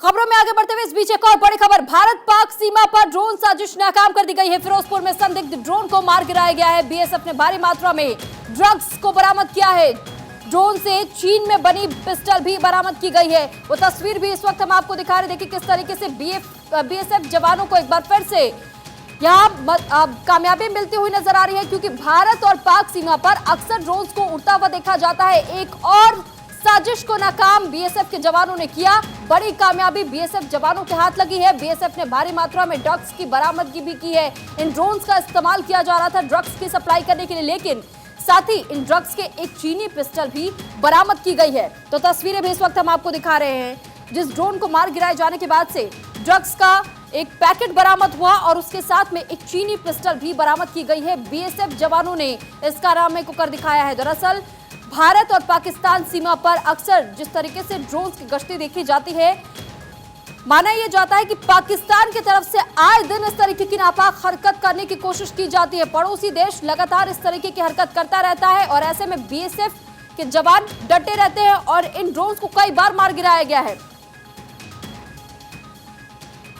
खबरों में आगे बढ़ते हुए इस बीच एक और बड़ी खबर, भारत पाक सीमा पर ड्रोन साजिश नाकाम कर दी गई है। फिरोजपुर में संदिग्ध ड्रोन को मार गिराया गया है। बीएसएफ ने भारी मात्रा में ड्रग्स को बरामद किया है। ड्रोन से चीन में बनी पिस्टल भी बरामद की गई है। वो तस्वीर भी इस वक्त हम आपको दिखा रहे हैं। देखिए किस तरीके से बीएसएफ जवानों को एक बार फिर से यहाँ कामयाबी मिलती हुई नजर आ रही है, क्योंकि भारत और पाक सीमा पर अक्सर ड्रोन्स को उड़ता हुआ देखा जाता है। एक और साजिश को नाकाम बीएसएफ के जवानों ने किया। बड़ी कामयाबी बीएसएफ जवानों के हाथ लगी है। बीएसएफ ने भारी मात्रा में ड्रग्स की बरामदगी भी की है। इन ड्रोन्स का इस्तेमाल किया जा रहा था ड्रग्स की सप्लाई करने के लिए, लेकिन साथ ही इन ड्रग्स के एक चीनी पिस्टल भी बरामद की गई है। तो तस्वीरें भी इस वक्त हम आपको दिखा रहे हैं। जिस ड्रोन को मार गिराए जाने के बाद से ड्रग्स का एक पैकेट बरामद हुआ और उसके साथ में एक चीनी पिस्टल भी बरामद की गई है। बीएसएफ जवानों ने इस कारनामे को कर दिखाया है। दरअसल भारत और पाकिस्तान सीमा पर अक्सर जिस तरीके से ड्रोन्स की गश्ती देखी जाती है, माना यह जाता है कि पाकिस्तान की तरफ से आए दिन इस तरीके की नापाक हरकत करने की कोशिश की जाती है। पड़ोसी देश लगातार इस तरीके की हरकत करता रहता है और ऐसे में बीएसएफ के जवान डटे रहते हैं और इन ड्रोन्स को कई बार मार गिराया गया है।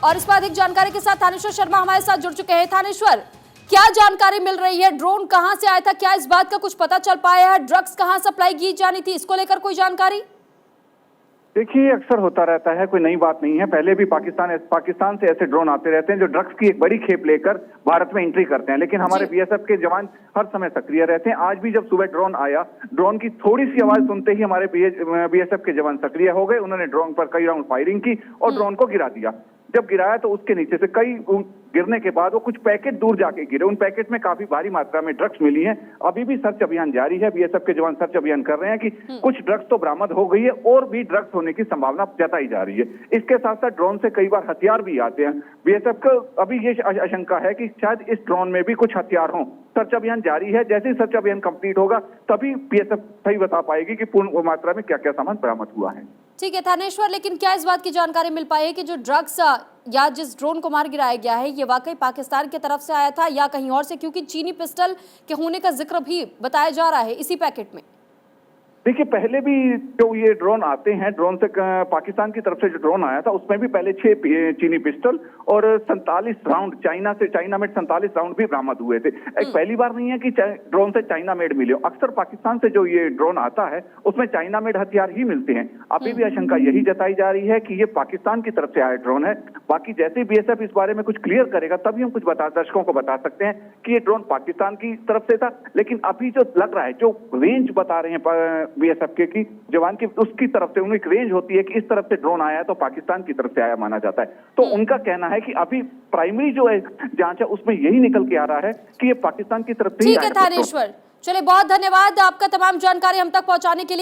और इस पर अधिक जानकारी के साथ थानेश्वर शर्मा हमारे साथ जुड़ चुके हैं। थानेश्वर, क्या जानकारी मिल रही है? ड्रोन कहां से आया था? क्या इस बात का कुछ पता चल पाया है? ड्रग्स कहां सप्लाई की जानी थी, इसको लेकर कोई जानकारी? देखिए, अक्सर होता रहता है, कोई नई बात नहीं है। पहले भी पाकिस्तान से ऐसे ड्रोन आते रहते हैं जो ड्रग्स की एक बड़ी खेप लेकर भारत में एंट्री करते हैं, लेकिन हमारे बीएसएफ के जवान हर समय सक्रिय रहते हैं। आज भी जब सुबह ड्रोन आया, ड्रोन की थोड़ी सी आवाज सुनते ही हमारे बीएसएफ के जवान सक्रिय हो गए। उन्होंने ड्रोन पर कई राउंड फायरिंग की और ड्रोन को गिरा दिया। जब गिराया तो उसके नीचे से गिरने के बाद वो कुछ पैकेट दूर जाके गिरे। उन पैकेट में काफी भारी मात्रा में ड्रग्स मिली है। अभी भी सर्च अभियान जारी है। बीएसएफ के जवान सर्च अभियान कर रहे हैं कि कुछ ड्रग्स तो बरामद हो गई है और भी ड्रग्स होने की संभावना जताई जा रही है। इसके साथ साथ ड्रोन से कई बार हथियार भी आते हैं। बीएसएफ को अभी ये आशंका है कि शायद इस ड्रोन में भी कुछ हथियार हों। सर्च अभियान जारी है। जैसे ही सर्च अभियान कंप्लीट होगा तभी बीएसएफ सही बता पाएगी कि पूर्ण मात्रा में क्या क्या सामान बरामद हुआ है। ठीक है थानेश्वर, लेकिन क्या इस बात की जानकारी मिल पाई है कि जो ड्रग्स या जिस ड्रोन को मार गिराया गया है ये वाकई पाकिस्तान की तरफ से आया था या कहीं और से? क्योंकि चीनी पिस्टल के होने का जिक्र भी बताया जा रहा है इसी पैकेट में। देखिए, पहले भी जो ये ड्रोन आते हैं, ड्रोन से पाकिस्तान की तरफ से जो ड्रोन आया था उसमें भी पहले 6 चीनी पिस्टल और 47 राउंड चाइना मेड 47 राउंड भी बरामद हुए थे। एक पहली बार नहीं है कि ड्रोन से चाइना मेड मिले। अक्सर पाकिस्तान से जो ये ड्रोन आता है उसमें चाइना मेड हथियार ही मिलते हैं। अभी भी आशंका यही जताई जा रही है कि ये पाकिस्तान की तरफ से आया ड्रोन है। बाकी जैसे ही बीएसएफ इस बारे में कुछ क्लियर करेगा तभी हम कुछ दर्शकों को बता सकते हैं कि ये ड्रोन पाकिस्तान की तरफ से था। लेकिन अभी जो लग रहा है, जो रेंज बता रहे हैं बीएसएफ के की जवान की, उसकी तरफ से उनकी रेंज होती है कि इस तरफ से ड्रोन आया है तो पाकिस्तान की तरफ से आया माना जाता है। तो उनका कहना है कि अभी प्राइमरी जो है जांच है उसमें यही निकल के आ रहा है कि ये पाकिस्तान की तरफ से ही आया। ठीक है थानेश्वर, चलिए बहुत धन्यवाद आपका तमाम जानकारी हम तक पहुंचाने के लिए।